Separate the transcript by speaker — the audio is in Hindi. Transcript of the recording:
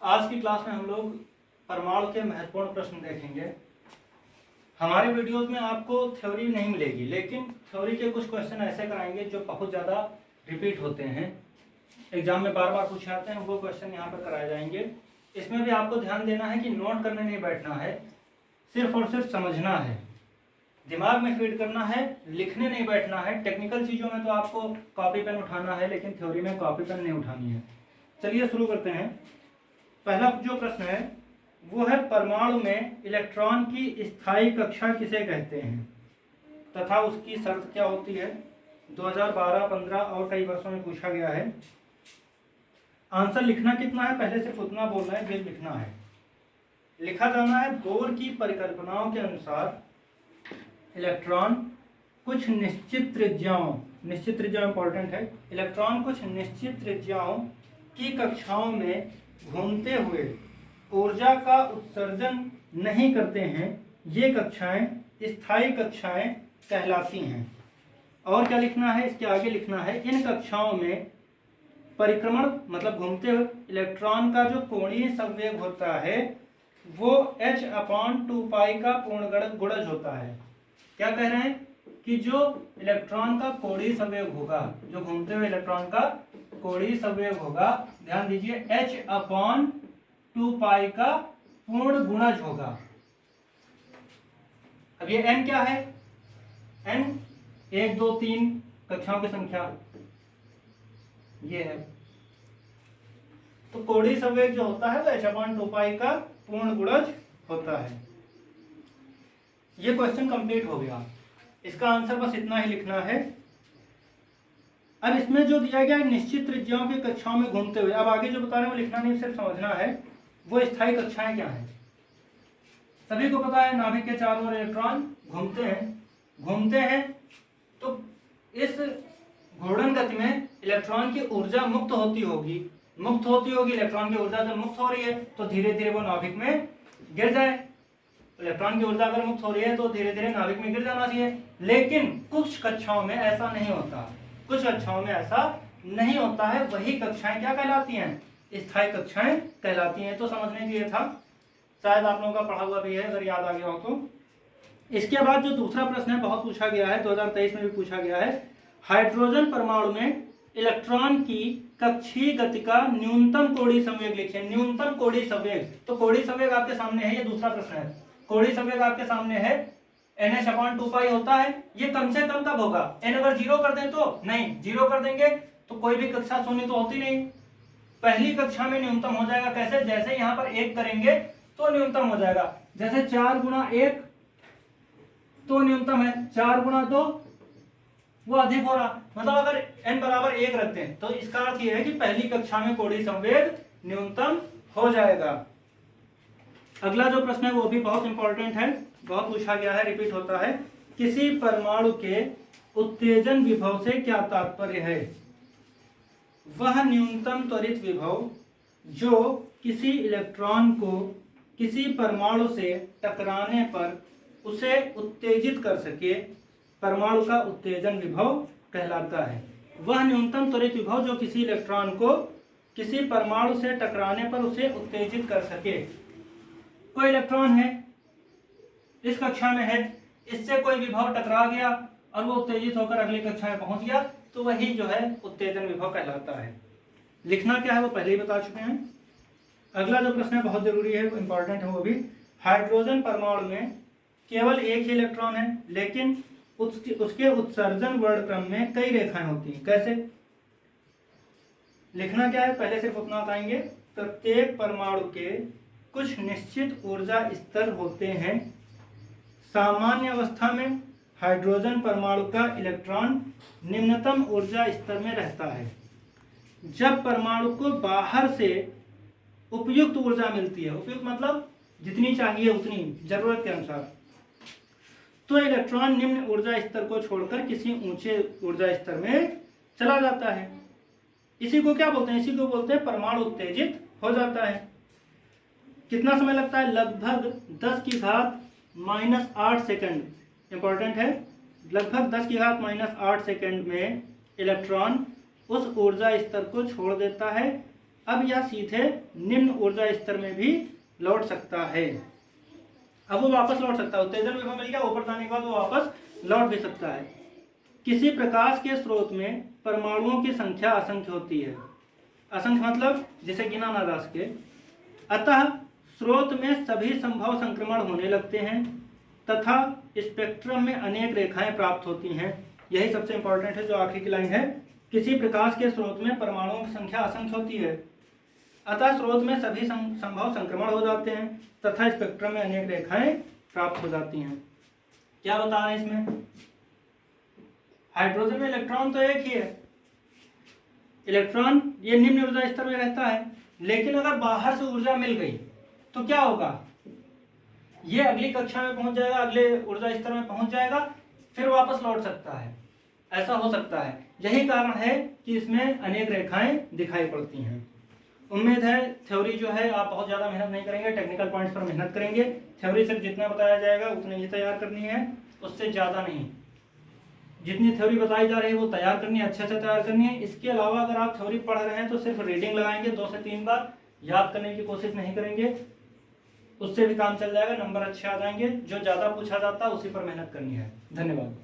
Speaker 1: आज की क्लास में हम लोग परमाणु के महत्वपूर्ण प्रश्न देखेंगे। हमारे वीडियोस में आपको थ्योरी नहीं मिलेगी, लेकिन थ्योरी के कुछ क्वेश्चन ऐसे कराएंगे जो बहुत ज़्यादा रिपीट होते हैं, एग्जाम में बार बार पूछे जाते हैं, वो क्वेश्चन यहाँ पर कराए जाएंगे। इसमें भी आपको ध्यान देना है कि नोट करने नहीं बैठना है, सिर्फ और सिर्फ समझना है, दिमाग में फीड करना है, लिखने नहीं बैठना है। टेक्निकल चीज़ों में तो आपको कॉपी पेन उठाना है, लेकिन थ्योरी में कॉपी पेन नहीं उठानी है। चलिए शुरू करते हैं। पहला जो प्रश्न है वो है, परमाणु में इलेक्ट्रॉन की स्थायी कक्षा किसे कहते हैं तथा उसकी शर्त क्या होती है। 2012, 15 और कई वर्षों में पूछा गया है। आंसर लिखना कितना है, पहले सिर्फ उतना बोलना है, फिर लिखना है। लिखा जाना है, बोर की परिकल्पनाओं के अनुसार इलेक्ट्रॉन कुछ निश्चित त्रिज्याओं इंपॉर्टेंट है, इलेक्ट्रॉन कुछ निश्चित त्रिज्याओं की कक्षाओं में घूमते हुए ऊर्जा का उत्सर्जन नहीं करते हैं। ये कक्षाएं स्थायी कक्षाएं कहलाती हैं। और क्या लिखना है, इसके आगे लिखना है, इन कक्षाओं में परिक्रमण मतलब घूमते हुए इलेक्ट्रॉन का जो कोणीय संवेग होता है वो h/2π का पूर्ण गुणज होता है। क्या कह रहे हैं कि जो इलेक्ट्रॉन का कोणीय संवेग होगा, जो घूमते हुए इलेक्ट्रॉन का कोणीय संवेग होगा, ध्यान दीजिए, h/2π का पूर्ण गुणज होगा। अब ये n क्या है, n 1 2 3 कक्षाओं की संख्या ये है। तो कोणीय संवेग जो होता है वो h/2π का पूर्ण गुणज होता है। ये क्वेश्चन कंप्लीट हो गया। इसका आंसर बस इतना ही लिखना है। अब इसमें जो दिया गया है निश्चित त्रिज्याओं की कक्षाओं में घूमते हुए, अब आगे जो बता रहे हैं वो लिखना नहीं, सिर्फ समझना है वो स्थायी कक्षाएं क्या हैं। सभी को पता है नाभिक के चारों ओर इलेक्ट्रॉन घूमते हैं। तो इस घूर्णन गति में इलेक्ट्रॉन की ऊर्जा मुक्त होती होगी। इलेक्ट्रॉन की ऊर्जा जब मुक्त हो रही है तो धीरे धीरे वो नाभिक में गिर जाए। इलेक्ट्रॉन की ऊर्जा अगर मुक्त हो रही है तो धीरे धीरे नाभिक में गिर जाना चाहिए, लेकिन कुछ कक्षाओं में ऐसा नहीं होता है। वही कक्षाएं क्या कहलाती हैं, स्थायी कक्षाएं कहलाती हैं। तो समझने के लिए था, शायद आप लोगों का पढ़ा हुआ भी है, अगर याद आ गया हो तो। इसके बाद जो दूसरा प्रश्न है बहुत पूछा गया है, 2023 में भी पूछा गया है, हाइड्रोजन परमाणु में इलेक्ट्रॉन की कक्षीय गति का न्यूनतम कोणीय संवेग लिखिए। न्यूनतम कोणीय संवेग, तो कोणीय संवेग आपके सामने है, ये दूसरा प्रश्न है। कोणीय संवेग आपके सामने है, nh/2π होता है। ये कम से कम कब होगा, n अगर 0 कर दें तो नहीं, 0 कर देंगे तो कोई भी कक्षा शून्य तो होती नहीं, पहली कक्षा में न्यूनतम हो जाएगा। कैसे, जैसे यहाँ पर 1 करेंगे तो न्यूनतम हो जाएगा, जैसे 4 × 1 तो न्यूनतम है, 4 × 2 वो अधिक हो रहा। मतलब अगर n बराबर 1 रखते हैं तो इसका अर्थ यह है कि पहली कक्षा में कोणीय संवेग न्यूनतम हो जाएगा। अगला जो प्रश्न है वो भी बहुत इंपॉर्टेंट है, बहुत पूछा गया है, रिपीट होता है। किसी परमाणु के उत्तेजन विभव से क्या तात्पर्य है। वह न्यूनतम त्वरित विभव जो किसी इलेक्ट्रॉन को किसी परमाणु से टकराने पर उसे उत्तेजित कर सके, परमाणु का उत्तेजन विभव कहलाता है। वह न्यूनतम त्वरित विभव जो किसी इलेक्ट्रॉन को किसी परमाणु से टकराने पर उसे उत्तेजित कर सके। कोई इलेक्ट्रॉन है, इस कक्षा में है, इससे कोई विभव टकरा गया और वो उत्तेजित होकर अगली कक्षा में पहुंच गया, तो वही जो है उत्तेजन विभव कहलाता है। लिखना क्या है वो पहले ही बता चुके हैं। अगला जो प्रश्न है बहुत जरूरी है, इंपॉर्टेंट है वो भी। हाइड्रोजन परमाणु में केवल एक ही इलेक्ट्रॉन है, लेकिन उसके उत्सर्जन वर्णक्रम में कई रेखाएं होती हैं। कैसे, लिखना क्या है, पहले सिर्फ उतना बताएंगे। प्रत्येक परमाणु के कुछ निश्चित ऊर्जा स्तर होते हैं। सामान्य अवस्था में हाइड्रोजन परमाणु का इलेक्ट्रॉन निम्नतम ऊर्जा स्तर में रहता है। जब परमाणु को बाहर से उपयुक्त ऊर्जा मिलती है, उपयुक्त मतलब जितनी चाहिए उतनी, जरूरत के अनुसार, तो इलेक्ट्रॉन निम्न ऊर्जा स्तर को छोड़कर किसी ऊंचे ऊर्जा स्तर में चला जाता है। इसी को क्या बोलते हैं, इसी को बोलते हैं परमाणु उत्तेजित हो जाता है। कितना समय लगता है, लगभग 10⁻⁻8 सेकंड, इंपॉर्टेंट है, लगभग 10⁻⁻8 सेकंड में इलेक्ट्रॉन उस ऊर्जा स्तर को छोड़ देता है। अब यह सीधे निम्न ऊर्जा स्तर में भी लौट सकता है। अब वो वापस लौट सकता है, उत्तेजन विभव मिल गया, ऊपर जाने के बाद वो वापस लौट भी सकता है। किसी प्रकाश के स्रोत में परमाणुओं की संख्या असंख्य होती है। असंख्य मतलब जिसे गिना ना जा सके। अतः स्रोत में सभी संभव संक्रमण होने लगते हैं तथा स्पेक्ट्रम में अनेक रेखाएं प्राप्त होती हैं। यही सबसे इंपॉर्टेंट है, जो आखिरी की लाइन है। किसी प्रकाश के स्रोत में परमाणुओं की संख्या असंख्य होती है, अतः स्रोत में सभी संभव संक्रमण हो जाते हैं तथा स्पेक्ट्रम में अनेक रेखाएं प्राप्त हो जाती हैं। क्या बता रहे हैं इसमें? हाइड्रोजन में इलेक्ट्रॉन तो एक ही है, इलेक्ट्रॉन ये निम्न ऊर्जा स्तर में रहता है, लेकिन अगर बाहर से ऊर्जा मिल गई तो क्या होगा? ये अगली कक्षा में पहुंच जाएगा, अगले ऊर्जा स्तर में पहुंच जाएगा, फिर वापस लौट सकता है। ऐसा हो सकता है। यही कारण है कि इसमें अनेक रेखाएं दिखाई पड़ती हैं। उम्मीद है थ्योरी जो है आप बहुत ज़्यादा मेहनत नहीं करेंगे, टेक्निकल पॉइंट्स पर मेहनत करेंगे। थ्योरी सिर्फ जितना बताया जाएगा उतनी ही तैयार करनी है, उससे ज़्यादा नहीं। जितनी थ्योरी बताई जा रही है वो तैयार करनी है, अच्छे से तैयार करनी है। इसके अलावा अगर आप थ्योरी पढ़ रहे हैं तो सिर्फ रीडिंग लगाएंगे 2 से 3 बार, याद करने की कोशिश नहीं करेंगे, उससे भी काम चल जाएगा, नंबर अच्छे आ जाएंगे। जो ज़्यादा पूछा जाता है उसी पर मेहनत करनी है। धन्यवाद।